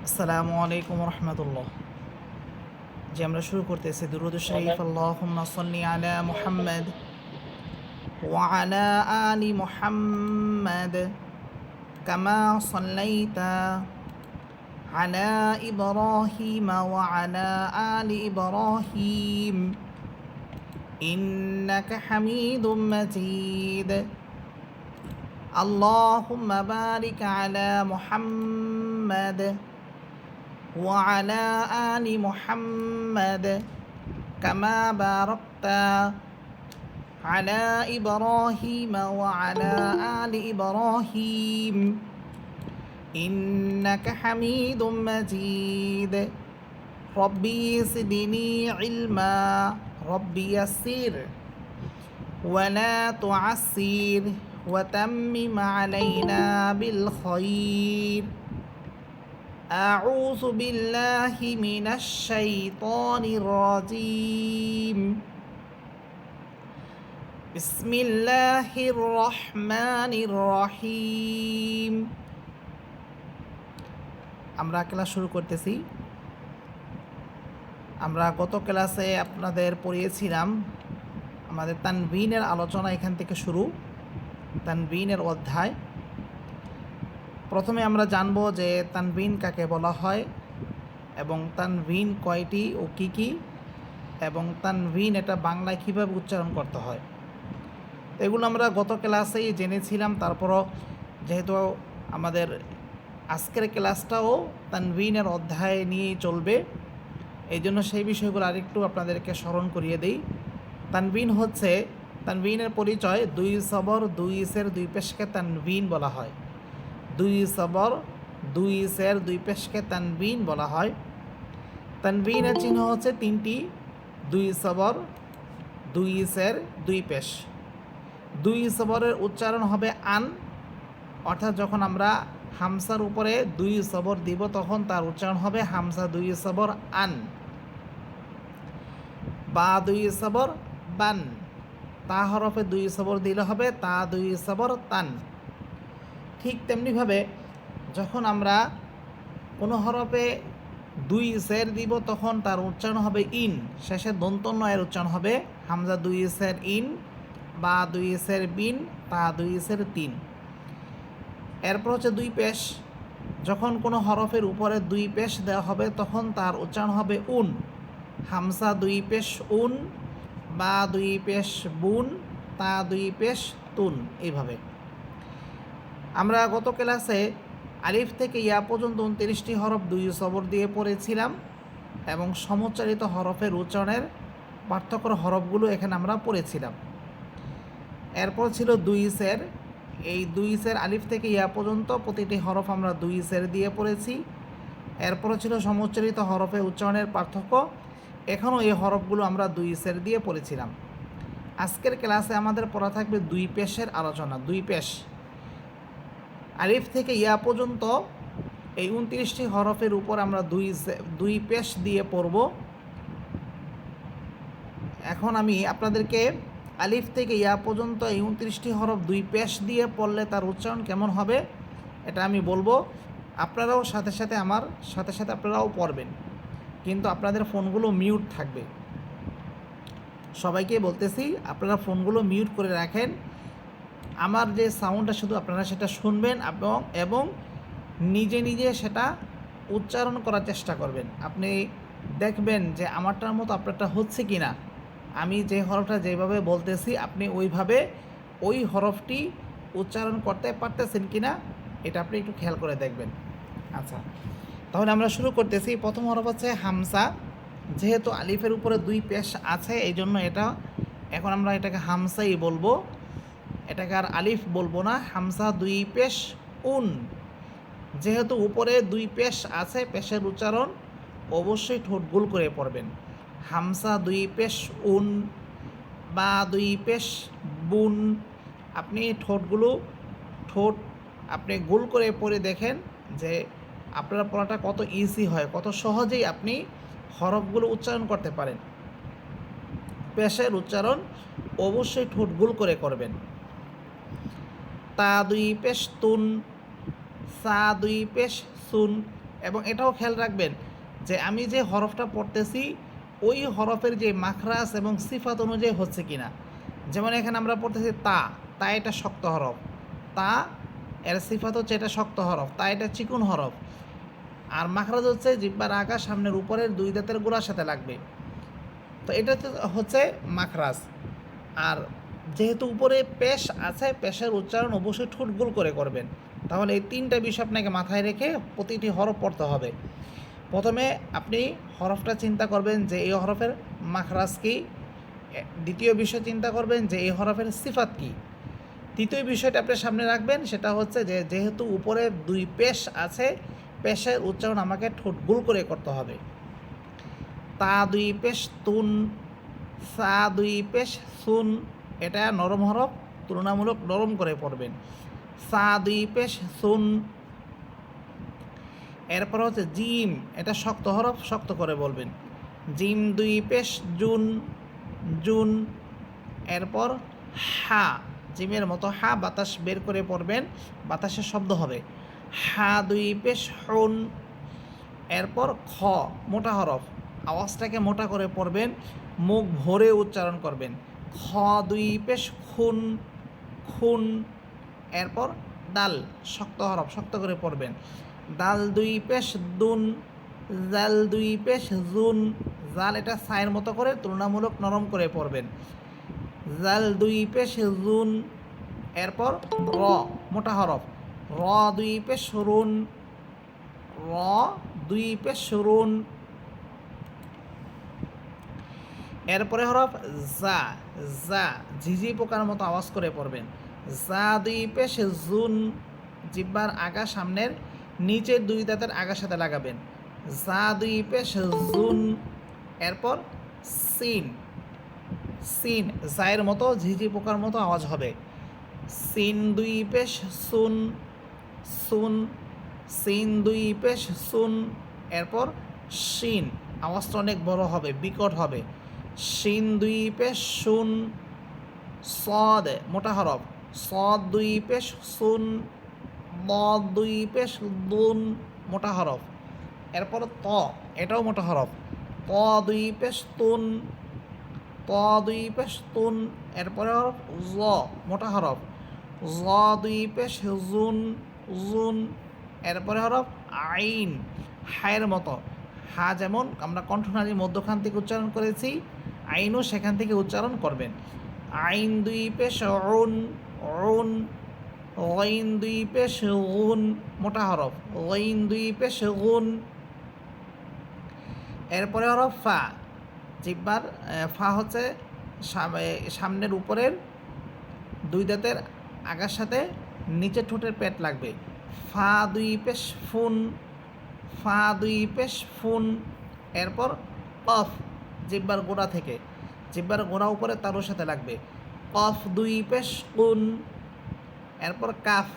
আসসালামু আলাইকুম রহমতুল্লাহ। যে আমরা শুরু করতেছি দুরূদ শরীফ, আল্লাহুম্মা সাল্লি আলা মুহাম্মদ ওয়া আলা আলি মুহাম্মদ কামা সাল্লাইতা আলা ইব্রাহিম ওয়া আলা আলি ইব্রাহিম ইন্নাকা হামিদুম মাজিদ। আল্লাহুম্মা বারিক আলা মুহাম্মদ وعلى آل محمد كما باركت على إبراهيم وعلى آل إبراهيم إنك حميد مجيد. ربي زدني علما ربي يسر ولا تعسر وتمم علينا بالخير. أعوذ بالله من الشيطان الرجيم. بسم الله الرحمن الرحيم. আমরা ক্লাস শুরু করতেছি। আমরা গত ক্লাসে আপনাদের পড়িয়েছিলাম আমাদের তানবিনের আলোচনা এখান থেকে শুরু, তানবিনের অধ্যায়। প্রথমে আমরা জানব যে তানবিন কাকে বলা হয় এবং তানবিন কয়টি ও কী কী, এবং তানবিন এটা বাংলায় কীভাবে উচ্চারণ করতে হয়, এগুলো আমরা গত ক্লাসেই জেনেছিলাম। তারপরও যেহেতু আমাদের আজকের ক্লাসটাও তানবিনের অধ্যায় নিয়েই চলবে, এই জন্য সেই বিষয়গুলো আরেকটু আপনাদেরকে স্মরণ করিয়ে দিই। তানবিন হচ্ছে, তানবিনের পরিচয় দুই সবর দুই ইসের দুই পেশকে তানবিন বলা হয়। দুই সবর দুই ইসের দুই পেশকে তানবিন বলা হয়। তানবিনের চিহ্ন হচ্ছে তিনটি: দুই সবর দুই ইসের দুই পেশ। দুই সবরের উচ্চারণ হবে আন, অর্থাৎ যখন আমরা হামসার উপরে দুই সবর দিব তখন তার উচ্চারণ হবে হামসা দুই সবর আন, বা দুই সবর বান। তা হরফে দুই সবর দিলে হবে তা দুই সবর তান। ঠিক তেমনিভাবে যখন আমরা কোনো হরফে দুই সের দিব তখন তার উচ্চারণ হবে ইন, শেষে দন্ত নয়ের উচ্চারণ হবে হামজা দুই সের ইন, বা দুই সের বিন, তা দুই সের তিন। এরপর হচ্ছে দুই পেশ। যখন কোনো হরফের উপরে দুই পেশ দেওয়া হবে তখন তার উচ্চারণ হবে উন, হামসা দুই পেশ উন, বা দুই পেশ বুন, তা দুই পেশ তুন। এইভাবে আমরা গত ক্লাসে আলিফ থেকে ইয়া পর্যন্ত 29টি হরফ দুই সবর দিয়ে পড়েছিলাম এবং সমুচ্চারিত হরফের উচ্চারণের পার্থক্য হরফগুলো এখানে আমরা পড়েছিলাম। এরপর ছিল দুই সের। এই দুই সের আলিফ থেকে ইয়া পর্যন্ত প্রতিটি হরফ আমরা দুই সের দিয়ে পড়েছি। এরপর ছিল সমুচ্চারিত হরফে উচ্চারণের পার্থক্য, এখনও এই হরফগুলো আমরা দুই সের দিয়ে পড়েছিলাম। আজকের ক্লাসে আমাদের পড়া থাকবে দুই পেশের আলোচনা। দুই পেশ আলিফ থেকে ইয়া পর্যন্ত এই 29টি হরফের উপর আমরা দুই পেশ দিয়ে পড়ব। এখন আমি আপনাদেরকে আলিফ থেকে ইয়া পর্যন্ত এই 29টি হরফ দুই পেশ দিয়ে পড়লে তার উচ্চারণ কেমন হবে এটা আমি বলবো। আপনারাও সাথে সাথে আমার সাথে সাথে আপনারাও পড়বেন, কিন্তু আপনাদের ফোনগুলো মিউট থাকবে। সবাইকে বলতেছি আপনারা ফোনগুলো মিউট করে রাখেন। আমার যে সাউন্ডটা শুধু আপনারা সেটা শুনবেন এবং নিজে নিজে সেটা উচ্চারণ করার চেষ্টা করবেন। আপনি দেখবেন যে আমারটার মতো আপনারটা হচ্ছে কি না। আমি যে হরফটা যেভাবে বলতেছি আপনি ওইভাবে ওই হরফটি উচ্চারণ করতে পারতেছেন কি না এটা আপনি একটু খেয়াল করে দেখবেন। আচ্ছা, তাহলে আমরা শুরু করতেছি। প্রথম হরফ হচ্ছে হামসা। যেহেতু আলিফের উপরে দুই পেশ আছে এই জন্য এখন আমরা এটাকে হামসাই বলবো, এটাকে আর আলিফ বলবো না। হামসা দুই পেশ উন। যেহেতু উপরে দুই পেশ আছে, পেশের উচ্চারণ অবশ্যই ঠোঁট গোল করে পড়বেন। হামসা দুই পেশ উন, বা দুই পেশ বুন। আপনি ঠোঁট আপনি গোল করে পড়ে দেখেন যে আপনার পড়াটা কত ইজি হয়, কত সহজেই আপনি হরফগুলো উচ্চারণ করতে পারেন। পেশের উচ্চারণ অবশ্যই ঠোঁট গোল করে করবেন। তা দুই পেশ তুন, সা দুই পেশ সুন। এবং এটাও খেয়াল রাখবেন যে আমি যে হরফটা পড়তেছি ওই হরফের যে মাখরাজ এবং সিফাত অনুযায়ী হচ্ছে কিনা। যেমন এখানে আমরা পড়তেছি তা, তা এটা শক্ত হরফ, তা এর সিফাত হচ্ছে এটা শক্ত হরফ, তা এটা চিকুন হরফ। আর মাখরাজ হচ্ছে জিহ্বার আগা সামনের উপরের দুই দাঁতের গোড়ার সাথে লাগবে। তো এটা তো হচ্ছে মাখরাজ। আর যেহেতু উপরে পেশ আছে, পেশের উচ্চারণ অবশ্যই ঠোঁট গোল করে করবেন। তাহলে এই তিনটা বিষয় আপনাকে মাথায় রেখে প্রতিটি হরফ পড়তে হবে। প্রথমে আপনি হরফটা চিন্তা করবেন যে এই হরফের মাখরাজ কী, দ্বিতীয় বিষয় চিন্তা করবেন যে এই হরফের সিফাত কী, তৃতীয় বিষয়টা আপনি সামনে রাখবেন সেটা হচ্ছে যে যেহেতু উপরে দুই পেশ আছে, পেশের উচ্চারণ আমাকে ঠোঁট গোল করে করতে হবে। তা দুই পেশ তুন, সা দুই পেশ সুন, এটা নরম হরফ, তুলনামূলক নরম করে পড়বেন। সা দুই পেশ সুন। এরপর হচ্ছে জিম, এটা শক্ত হরফ, শক্ত করে বলবেন। জিম দুই পেশ জুন, জুন। এরপর হা, জিমের মতো হা বাতাস বের করে পড়বেন, বাতাসের শব্দ হবে। হা দুই পেশ হুন। এরপর খ, মোটা হরফ, আওয়াজটাকে মোটা করে পড়বেন, মুখ ভরে উচ্চারণ করবেন। খ দুই পেশ খুন, খুন। এরপর দাল, শক্ত হরফ, শক্ত করে পড়বেন। দাল দুই পেশ দুন, জাল দুই পেশ জুন। জাল এটা সায়ের মতো করে তুলনামূলক নরম করে পড়বেন। জাল দুই পেশ জুন। এরপর র, মোটা হরফ, র দুই পেশ রুন, র দুই পেশ রুন। এরপরে হরফ জা, জা ঝিঝি পোকার মতো আওয়াজ করে পড়বেন। জা দুই পেশ জুন, জিহ্বার আগা সামনের নিচের দুই দাঁতের আগার সাথে লাগাবেন। জা দুই পেশ জুন। এরপর সিন, সিন জায়ের মতো ঝিঝি পোকার মতো আওয়াজ হবে। সিন দুই পেশ সুন, সুন। সিন দুই পেশ সুন। এরপর শিন, আওয়াজটা অনেক বড় হবে, বিকট হবে। শিন দুই পেশ শুন। সদ, মোটা হরফ, সদ দুই পেশ সুন, মদ দুই পেশ দুন, মোটা হরফ। এরপর ত, এটাও মোটা হরফ, ত দুই পেশ তুন, ত দুই পেশ তুন। এরপরে হরফ জ, মোটা হরফ, জ দুই পেশ জুন, জুন। এরপরে হরফ আইন, হায়ের মতো, হা যেমন আমরা কণ্ঠনালীর মধ্যখান থেকে উচ্চারণ করেছি, আইনও সেখান থেকে উচ্চারণ করবেন। আইন দুই পেশ উন, উন। গইন দুই পেশ গুন, মোটা হরফ, গইন দুই পেশ গুন। এরপরে হরফ ফা, জিহ্বার ফা হচ্ছে সামনের উপরের দুই দাঁতের আগার সাথে নিচের ঠোঁটের পেট লাগবে। ফা দুই পেশ ফুন, ফা দুই পেশ ফুন। এরপর কফ, জিহ্বার গোড়া থেকে, জিহ্বার গোড়া উপরে তালুর সাথে লাগবে। কফ দুই পেশ কুন। এরপর কাফ,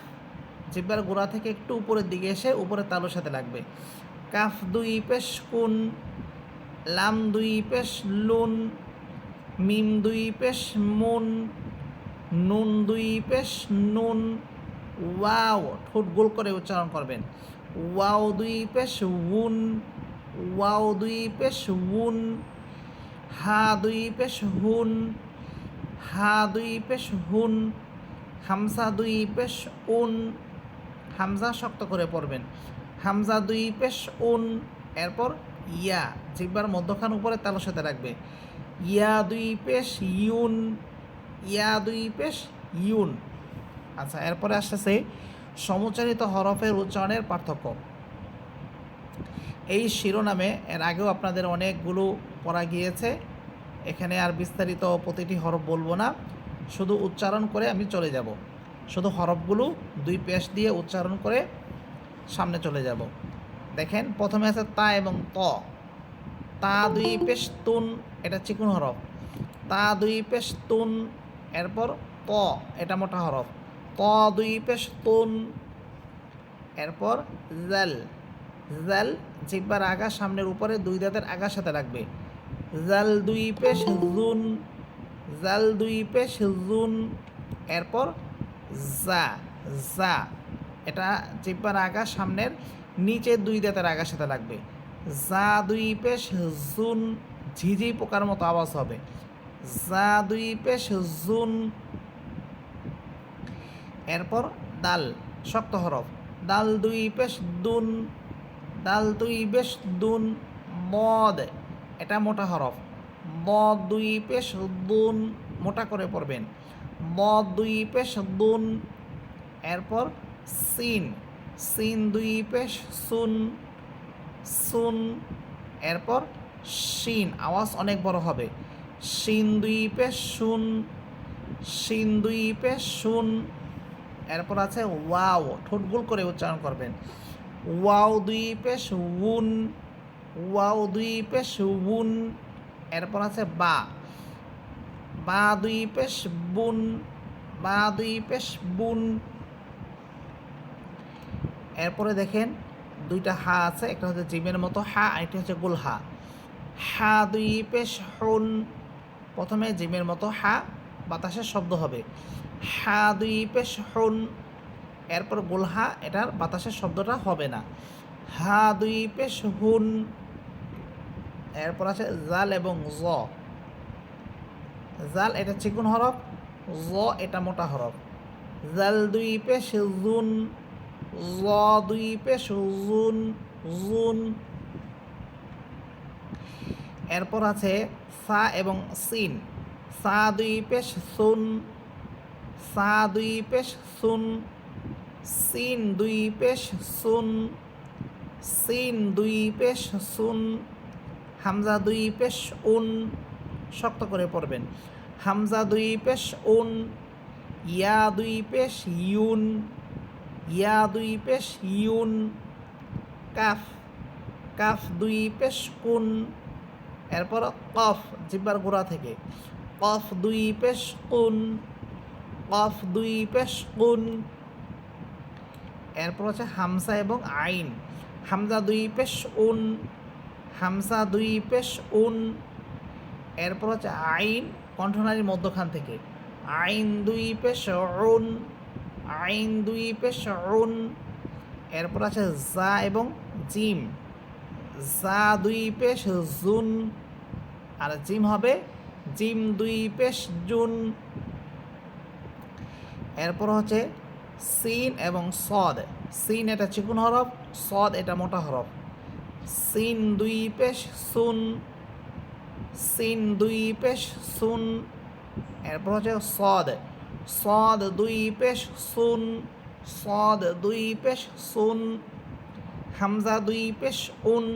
জিহ্বার গোড়া থেকে একটু উপরের দিকে এসে উপরে তালুর সাথে লাগবে। কাফ দুই পেশ কুন। লাম দুই পেশ লুন, মিম দুই পেশ মুন, নুন দুই পেশ নুন। ওয়াও, ঠোঁট গোল করে উচ্চারণ করবেন। ওয়াও দুই পেশ উন, ওয়াও দুই পেশ উন। হা দুই পেশ হুন, হা দুই পেশ হুন। হামজা দুই পেশ উন, হামজা শক্ত করে পড়বেন। হামজা দুই পেশ উন। এরপর ইয়া, জিহ্বার মধ্যখান উপরে তালুর সাথে রাখবে। ইয়া দুই পেশ ইউন, ইয়া দুই পেশ ইউন। আচ্ছা, এরপরে আসতেছে সমুচ্চারিত হরফের উচ্চারণের পার্থক্য। এই শিরোনামে এর আগেও আপনাদের অনেকগুলো পড়া গিয়েছে, এখানে আর বিস্তারিত প্রতিটি হরফ বলবো না, শুধু উচ্চারণ করে আমি চলে যাব। শুধু হরফগুলো দুই পেশ দিয়ে উচ্চারণ করে সামনে চলে যাব। দেখেন, প্রথমে আছে তা এবং ত। তা দুই পেশ তুন, এটা চিকুন হরফ, তা দুই পেশ তুন। এরপর ত, এটা মোটা হরফ, ত দুই পেশ তুন। এরপর জাল, জাল জিহ্বার আগা সামনের উপরে দুই দাঁতের আগার সাথে লাগবে। জাল দুই পেশ জুন, জাল দুই পেশ জুন। এরপর জা, জা এটা জিহ্বার আগা সামনের নিচে দুই দাঁতের আগার সাথে লাগবে। জা দুই পেশ জুন, ঝিঝি পোকার মতো আওয়াজ হবে। জা দুই পেশ জুন। এরপর দাল, শক্ত হরফ। দাল দুই পেশ দুন, দাল দুই পেশ দুন। মদ, এটা মোটা হরফ। মদ দুই পেশ দুন, মোটা করে পড়বেন। মদ দুই পেশ দুন। এরপর সিন, সিন দুই পেশ সুন, সুন। এরপর শিন, আওয়াজ অনেক বড় হবে। শিন দুই পেশ শুন, শিন দুই পেশ শুন। এরপর আছে ওয়াও, ঠোঁট গোল করে উচ্চারণ করবেন। ওয়াও দুই পেশ উন, ওয়াও দুই পেশ উন। এরপর আছে বা, বা দুই পেশ বুন, বা দুই পেশ বুন। এরপরে দেখেন দুইটা হা আছে, একটা হচ্ছে জিমের মতো হা, আরেকটা হচ্ছে গোল হা। হা দুই পেশ হুন, প্রথমে জিমের মতো হা, বাতাসের শব্দ হবে। হা দুই পেশ হুন। এরপর গোল হা, এটার বাতাসের শব্দটা হবে না। হা দুই পেশ হুন। এরপর আছে জাল এবং জ। জাল এটা চিকুন হরফ, জ এটা মোটা হরফ। জাল দুই পেশ জুন, জ দুই পেশ জুন, জুন। এরপর আছে সা এবং সিন। সা দুই পেশ সুন, সা দুই পেশ সুন। সিন দুই পেশ সুন, সিন দুই পেশ সুন। হামজা দুই পেশ উন, শক্ত করে পড়বেন। হামজা দুই পেশ উন। ইয়া দুই পেশ ইউন, ইয়া দুই পেশ ইউন। কাফ, কাফ দুই পেশ কুন। এরপর কফ, জিব্বার গোড়া থেকে। কফ দুই পেশ কুন, কফ দুই পেশ কুন। এরপর হচ্ছে হামজা এবং আইন। হামজা দুই পেশ উন, হামজা দুই পেশ উন। এরপর হচ্ছে আইন, কণ্ঠনালীর মধ্যখান থেকে। আইন দুই পেশ উন, আইন দুই পেশ উন। এরপর আছে জা এবং জিম। জা দুই পেশ জুন, আর জিম হবে জিম দুই পেশ জুন। এরপর হচ্ছে সিন এবং সদ। সিন এটা চিকুন হরফ, সদ এটা মোটা হরফ। সিন দুই পেশ সুন, সিন দুই পেশ সুন। এরপর হচ্ছে সদ, সদ দুই পেশ সুন, সদ দুই পেশ সুন। হামজা দুই পেশ উন,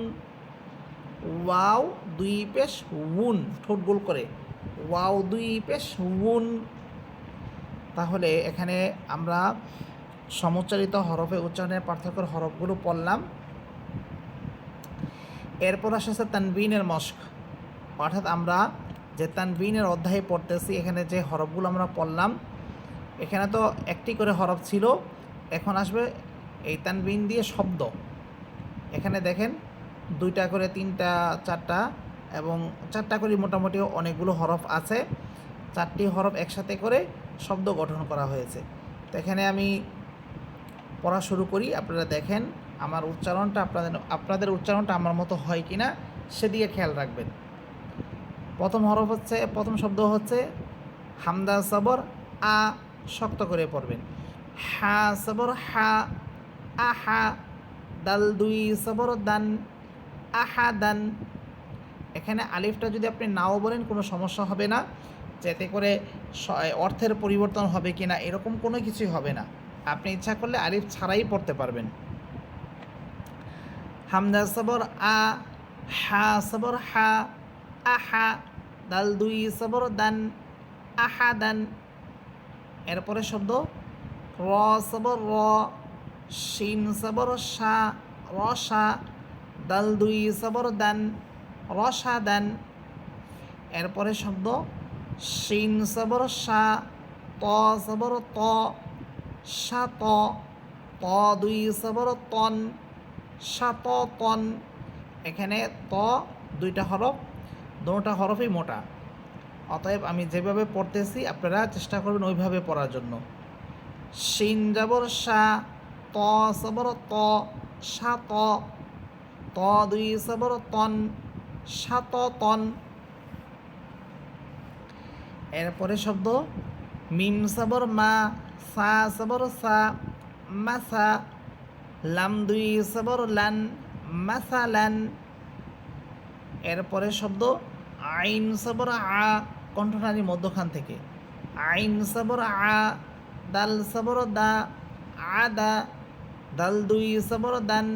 ওয়াও দুই পেশ উন, ঠোঁট গোল করে। ওয়াও দুই পেশ উন। তাহলে এখানে আমরা সমুচ্চারিত হরফে উচ্চারণের পার্থক্যের হরফগুলো পড়লাম। এরপর আসছে তানবিনের মশক, অর্থাৎ আমরা যে তানবিনের অধ্যায়ে পড়তেছি, এখানে যে হরফগুলো আমরা পড়লাম, এখানে তো একটি করে হরফ ছিল, এখন আসবে এই তানবিন দিয়ে শব্দ। এখানে দেখেন দুইটা করে, তিনটা, চারটা এবং চারটা করে মোটামুটি অনেকগুলো হরফ আছে। চারটি হরফ একসাথে করে শব্দ গঠন করা হয়েছে। তো এখানে আমি পড়া শুরু করি, আপনারা দেখেন আমার উচ্চারণটা আপনাদের উচ্চারণটা আমার মতো হয় কি না সেদিকে খেয়াল রাখবেন। প্রথম হরফ হচ্ছে, প্রথম শব্দ হচ্ছে হামদা সবর আ, শক্ত করে পড়বেন। হা সবর হা, আহা। দাল দুই সবর দান, আহা দান। এখানে আলিফটা যদি আপনি নাও বলেন কোনো সমস্যা হবে না, যাতে করে অর্থের পরিবর্তন হবে কি না এরকম কোনো কিছুই হবে না। আপনি ইচ্ছা করলে আলিফ ছাড়াই পড়তে পারবেন। হামদা সবর আ, হা সবর হা, আহা। দাল দুই সবর দান, আহা দান। এরপরে শব্দ র সবর র, শিন সবর শা, রসা। দাল দুই সবর দান, রসা দান। এরপরে শব্দ শিন সবর শা, ত সবর ত, সা ত। ত দুই সবর তন, সাত তন। এখানে ত দুইটা হরফ, দুটা হরফই মোটা, অতএব আমি যেভাবে পড়তেছি আপনারা চেষ্টা করবেন ওইভাবে পড়ার জন্য। শিন জবর শা, ত সবর ত, সাত, ত দুই সবর তন, সাততন। এরপরে শব্দ মিম সবর মা, সা সবর সা, মাসা, লাম দুই সবর লান, মাসালান। এরপরে শব্দ আইন সবর আ, কণ্ঠনালী মধ্যখান থেকে, আইন সবর আ, দাল সবর দা, আদা, দাল দুই সবর দান,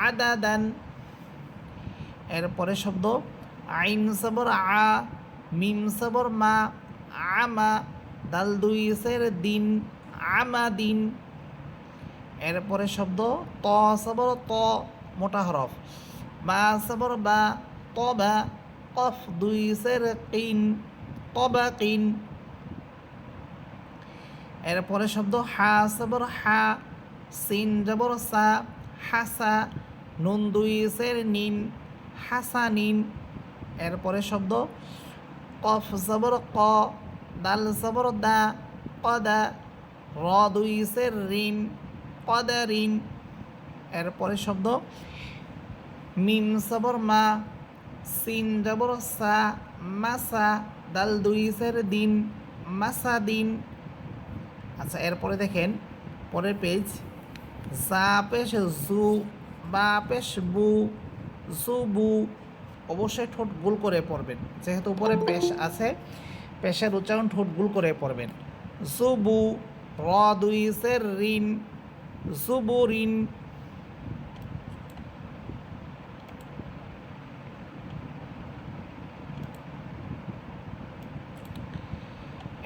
আদা দান। এরপরে শব্দ আইন সবর আ, মিম সবর মা, আমা, দাল দুই সের দিন, আমা দিন। এরপরে শব্দ ত সবর ত, মোটা হরফ, বা সবর বা, তবা, কফ দুই সের কিন, তবা কিন। এরপরে শব্দ হা সবর হা, সিন জবর সা, হাসা, নুন দুই সের নিন, হাসানিন। এরপরে শব্দ কফ সবর ক, দাল সবর দা, কদা, র দুই সের রিন, কদারিন। এরপরে শব্দ মিম সবর মা, সিন জবর সা, মাসা, দাল দুই সের দিন, মাসাদিন। আচ্ছা, এরপরে দেখেন পরের পেজ, জা পেশ জু, বা পেশ বু, জুবু। অবশ্যই ঠোঁট গোল করে পড়বেন, যেহেতু উপরে পেশ আছে, পেশের উচ্চারণ ঠোঁট গোল করে পড়বেন। জুবু, র দুই সের রিন, জুবুরিন।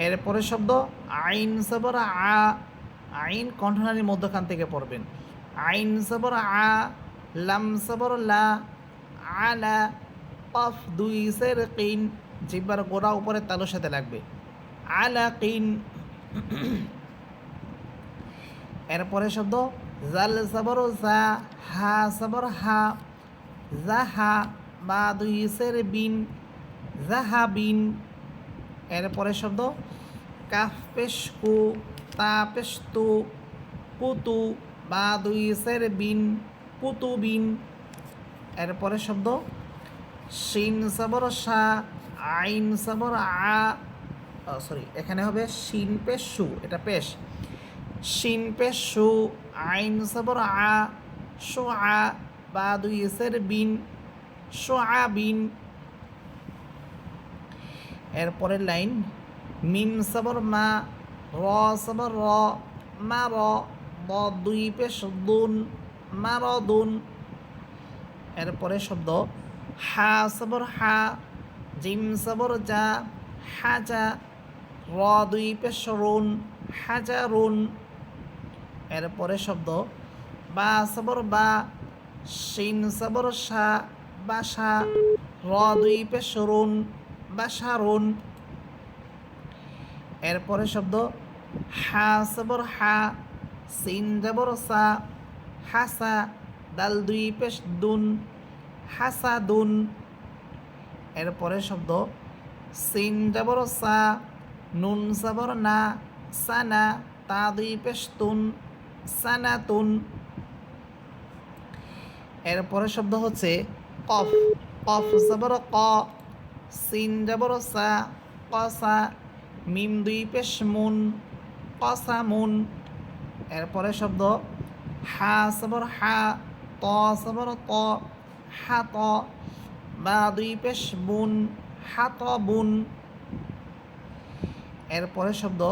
এরপরে শব্দ আইন সবর আ, আইন কণ্ঠনালীর মধ্যখান থেকে পড়বেন। আইন সবর আ, লাম সবর লা, আলা, কফ দুই সের কিন, জিহ্বার গোড়া উপরে তালুর সাথে লাগবে, আলা কিন। এরপরে শব্দ জাল সবর জা, হা সবর হা, জাহা, বা দুই সের বিন, জাহাবিন। এরপরে শব্দ কাফ পেশ কু, তা পেশ তু, পুতু, বা দুই সের বিন, পুতুবিন। এরপরে শব্দ শিন সবর শা, আইন সবর আ, সরি এখানে হবে শিন পেশ সু, এটা পেশ, শিন পেশ সু, আইন সবর আ, শো আ, বা দুই সের বিন, শো আ বিন। এরপরের লাইন মিম সবর মা, র সবর র, মা র, দ দুই পেশ দুন, মা র দুন। এরপরে শব্দ হা সবর হা, জিম সবর যা, হাজা, র দুই পেশ রুন, হাজা রুন। এরপরে শব্দ বা সবর বা, শিন সবর শা, বাসা, র দুই পেশ রুন, বাসারুন। এরপরে শব্দ হা সবর হা, সিন জবর সা, হাসা, দাল দুই পেশ দুন, হাসাদুন। এরপরে শব্দ সিন জবর সা, নুন সবর না, সানা, তা দুই পেশ তুন, সানাতুন। এরপরে শব্দ হচ্ছে কফ, কফ সবর ক, সিন জবর সা, কসা, মিম দুই পেশ মুন, কসামুন। এরপরে শব্দ হা সবর হা, ত সবর ত, হাত, বা দুই পেশ বুন, হাত বুন। এরপরে শব্দ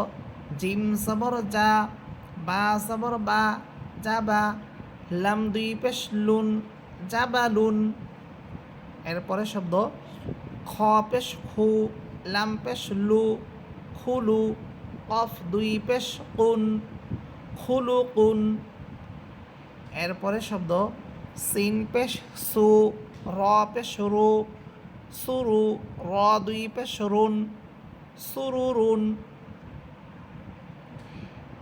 জিম সবর যা, বা সবর বা, যাবা, লাম দুই পেশ লুন, জাবালুন। এরপরে শব্দ খ পেশ খু, লাম পেশ লু, খুলু, কফ দুই পেশ কুন, খুলুকুন। এরপরে শব্দ সিন পেশ সু, র পেশ রু, সুরু, র দুই পেশ রুন, সুরুরুন।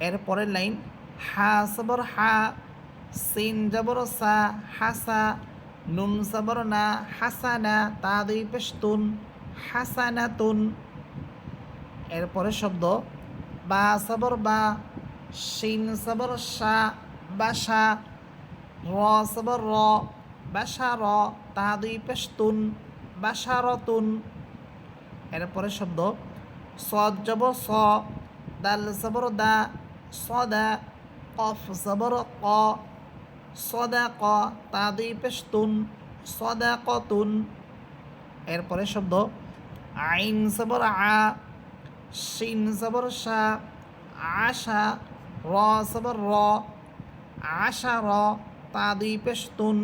এরপরের লাইন হা সবর হা, সিন জবর সা, হাসা, নুন সবর না, হাসানা, তা দুই পেশ তুন, হাসানাতুন। এরপরে শব্দ বা সবর বা, শিন সবর শা, বাসা, র সবর র, বাশার, তা দুই পেশ তুন, বাশারতুন। এরপরে শব্দ সদ জবর স, দাল জবর দা, সদা, কফ জবর ক, সদা ক, তা দুই পেশ তুন, সদা কতুন। এরপরে শব্দ আইন জবর আ, শিন জবর শা, আশা, র জবর র, আশার, তা দুই পেশ তুন,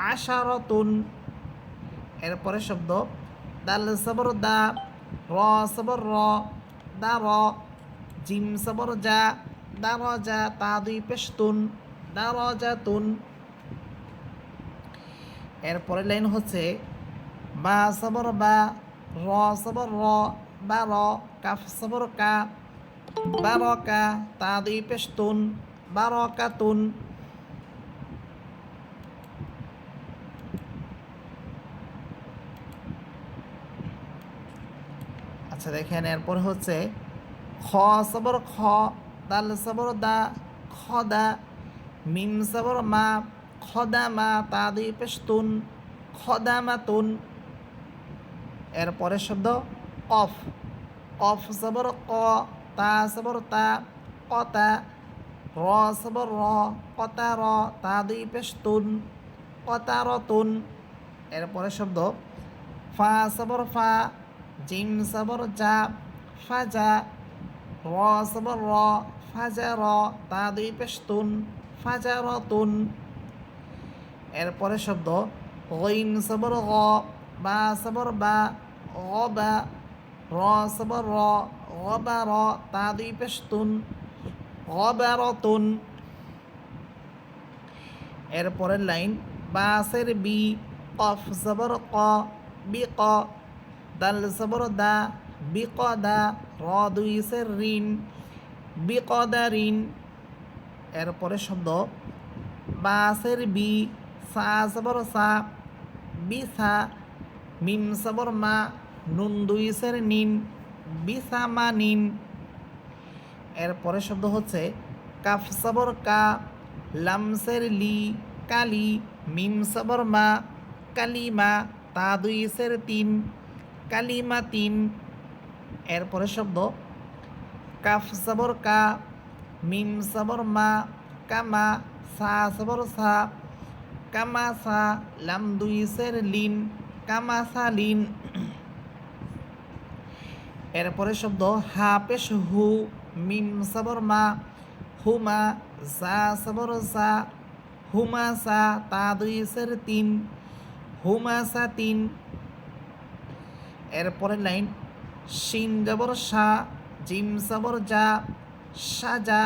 আশারতুন। এরপরে শব্দ দাল জবর দা, র জবর র, দা র, জিম জবর যা, দা র যা, তা দুই পেশ তুন, দা র যা তুন। এরপরে লাইন হচ্ছে বা জবর বা, র জবর র, বা র, কাফ জবর কা, বারকা, তা দুই পেশ তুন, বারকাতুন। আচ্ছা দেখেন এরপর হচ্ছে খ সবর খ, দাল সবর দা, খদা, মিম সবর মা, খদামা, তা দুই পেশ তুন, খদামাতুন। এরপরের শব্দ কফ, কফ সবর ক, তা সবর তা, কতা, র সবর র, কতা র, তা দুই পেশ তুন, কতারতুন। এরপরের শব্দ ফা সবর ফা, জিম সবর যা, ফাজা, র সবর র, ফাজা র, তা দুই পেশ তুন, ফাজারতুন। এরপরে শব্দ গইন সবর গ, বা সবর বা, গবা, র সবর র, গবার, তা দুই পেশ তুন, গবারতুন। এরপরের লাইন বাসের বি, কফ জবর ক, বিক, দাল জবর দা, বিকদা, র দুই সের ঋণ, বিকদারিন। এরপরে শব্দ বাসের বি, সা জবর সা, বিসা, মিম জবর মা, নুন দুই সের নিন, বিসামা নিন। এরপরে শব্দ হচ্ছে কাফ জবর কা, লামসের লি, কালি, মিম সবর মা, কালিমা, তা দুই সের তিন, কালিমা তিন। এরপরে শব্দ কাফ সবর কা, মিম সবর মা, কামা, সা সবর সা, কামা সা, লাম দুই সের লিন, কামা সা লিন। এরপরে শব্দ হা পেশ হু, মিম সবর মা, হুমা, সা সবর সা, হুমাসা, তা দুই সের তিন, হুমাসা তিন। এরপরের লাইন শিন জবর শা, জিম সবর যা, সাজা,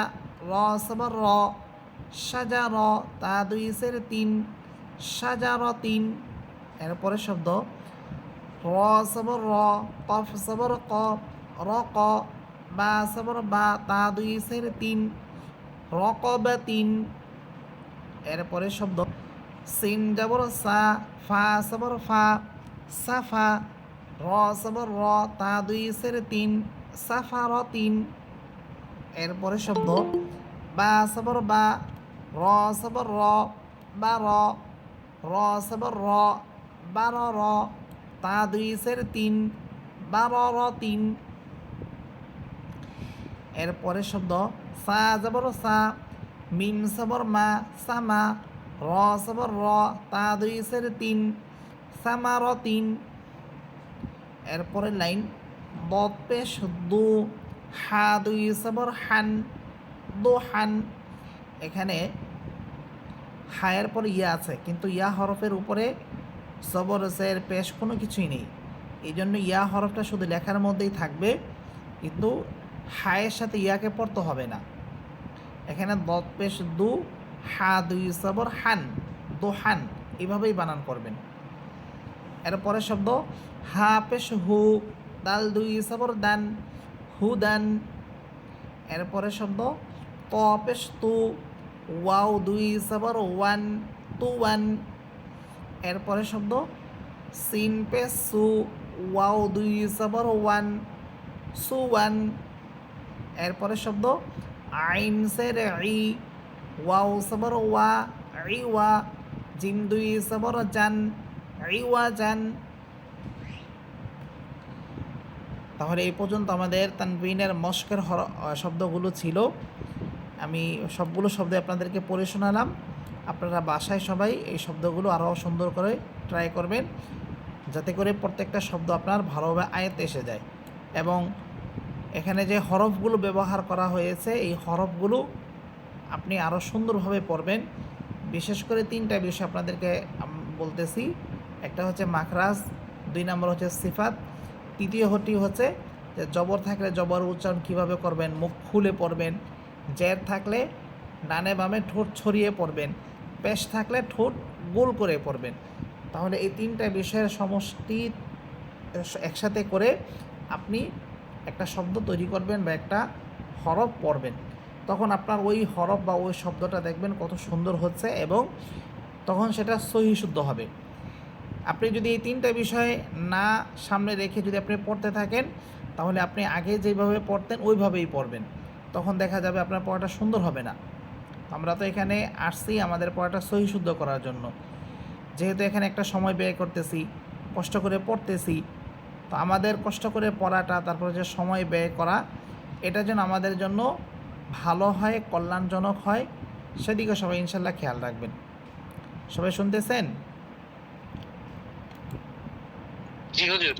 র সবর র, সাজা র, তা দুই সের তিন, সাজা র তিন। এরপরে শব্দ র সবর র, কফ সবর ক, র ক, বা সবর বা, তা দুই সের তিন, রকবা তিন। এরপরে শব্দ সিন জবর সা, ফা সবর ফা, সাফা, র সবর র, তা দুই সের তিন, সাফার তিন। এরপরে শব্দ বা সবর বা, র সবর র, বার, র সবর র, বার র, তা দুই সের তিন, বারর তিন। এরপরে শব্দ সা জবর সা, মিম সবর মা, সামা, র সবর র, তা দুই সের তিন, সামার তিন। এরপরে লাইন বদ পেশ দু, হা দুই সবর হান, দো হান। এখানে হায়ের পর ইয়া আছে, কিন্তু ইয়া হরফের উপরে সবর জের পেশ কোনো কিছুই নেই। এই জন্য ইয়া হরফটা শুধু লেখার মধ্যেই থাকবে, কিন্তু হায়ের সাথে ইয়াকে পড়তে হবে না। এখানে দত পেশ দু, হা দুই সবর হান, দোহান, এভাবেই বানান করবেন। এরপরে শব্দ হা পেশ হু, দাল দুই সবর দান, হুদান। এরপরে শব্দ ত পেশ তু, ওয়াও দুই সবর ওয়ান, তুওয়ান। এরপরে শব্দ সিন পেশ সু, ওয়াও দুই সবর ওয়ান, সুওয়ান। এরপরে শব্দ আইন সের ই, ওয়াও সবর ওয়া, ইওয়া, জিম দুই জবর জান, ইওয়া জান। তাহলে এই পর্যন্ত আমাদের তানবিনের মস্কের শব্দগুলো ছিল। আমি সবগুলো শব্দ আপনাদেরকে পড়ে শোনালাম। আপনারা বাসায় সবাই এই শব্দগুলো আরও সুন্দর করে ট্রাই করবেন, যাতে করে প্রত্যেকটা শব্দ আপনার ভালোভাবে আয়ত্তে এসে যায়। এবং এখানে যে হরফগুলো ব্যবহার করা হয়েছে, এই হরফগুলো আপনি আরও সুন্দরভাবে পড়বেন। বিশেষ করে তিনটা বিষয় আপনাদেরকে বলতেছি। একটা হচ্ছে মাখরাজ, 2 নম্বর হচ্ছে সিফাত, তৃতীয়টি হচ্ছে যে জবর থাকলে জবর উচ্চারণ কীভাবে করবেন, মুখ খুলে পড়বেন। জের থাকলে ডানে বামে ঠোঁট ছড়িয়ে পড়বেন। পেশ থাকলে ঠোঁট গোল করে পড়বেন। তাহলে এই তিনটা বিষয়ের সমষ্টি একসাথে করে আপনি একটা শব্দ তৈরি করবেন বা একটা হরফ পড়বেন। তখন আপনার ওই হরফ বা ওই শব্দটা দেখবেন কত সুন্দর হচ্ছে, এবং তখন সেটা সহি শুদ্ধ হবে। আপনি যদি এই তিনটা বিষয় না সামনে রেখে যদি আপনি পড়তে থাকেন, তাহলে আপনি আগে যেভাবে পড়তেন ওইভাবেই পড়বেন। তখন দেখা যাবে আপনার পড়াটা সুন্দর হবে না। আমরা তো এখানে আসছি আমাদের পড়াটা সহি শুদ্ধ করার জন্য। যেহেতু এখানে একটা সময় ব্যয় করতেছি, কষ্ট করে পড়তেছি, তো আমাদের কষ্ট করে পড়াটা, তারপরে যে সময় ব্যয় করা, এটা যেন আমাদের জন্য ভালো হয়, কল্যাণজনক হয়, সেদিকে সবাই ইনশাল্লাহ খেয়াল রাখবেন। সবাই শুনতেছেন? জি হুজুর।